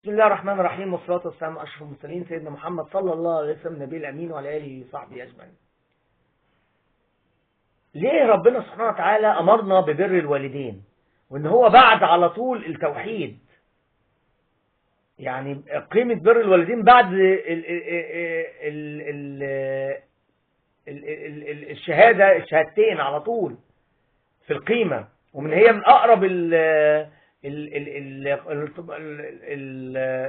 بسم الله الرحمن الرحيم، والصلاة والسلام على أشرف المرسلين سيدنا محمد صلى الله عليه وسلم النبي الأمين وعلى آله وصحبه أجمعين. ليه ربنا سبحانه وتعالى أمرنا ببر الوالدين وإن هو بعد على طول التوحيد؟ يعني قيمة بر الوالدين بعد الشهادتين على طول في القيمة، ومن هي من أقرب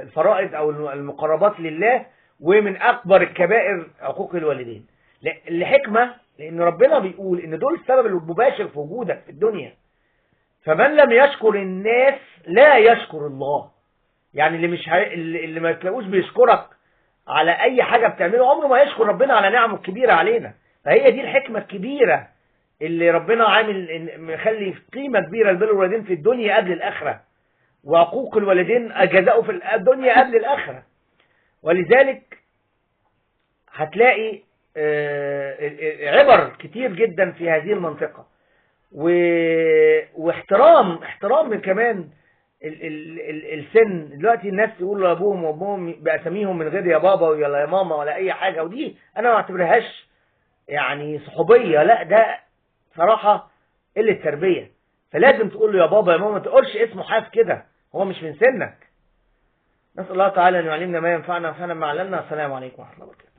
الفرائض أو المقربات لله، ومن أكبر الكبائر عقوق الوالدين. لحكمة، لأن ربنا بيقول إن دول السبب المباشر في وجودك في الدنيا، فمن لم يشكر الناس لا يشكر الله. يعني اللي ما تلاقوش بيشكرك على أي حاجة بتعمله عمره ما يشكر ربنا على نعمه الكبيرة علينا. فهي دي الحكمة الكبيرة اللي ربنا عامل مخلي قيمة كبيرة لبر الوالدين في الدنيا قبل الآخرة، وعقوق الوالدين جزاؤه في الدنيا قبل الآخرة. ولذلك هتلاقي عبر كتير جدا في هذه المنطقة، واحترام كمان السن. دلوقتي الناس يقولوا لابوهم وابوهم باساميهم من غير يا بابا ولا يا ماما ولا اي حاجة، ودي انا ما اعتبرهاش يعني صحوبية، لا ده صراحة قلة تربية. فلازم تقول له يا بابا يا ماما، ما تقولش اسمه حاف كده، هو مش من سنك. نسأل الله تعالى أن يعلمنا ما ينفعنا وينفعنا بما علمنا. السلام عليكم ورحمة الله وبركاته.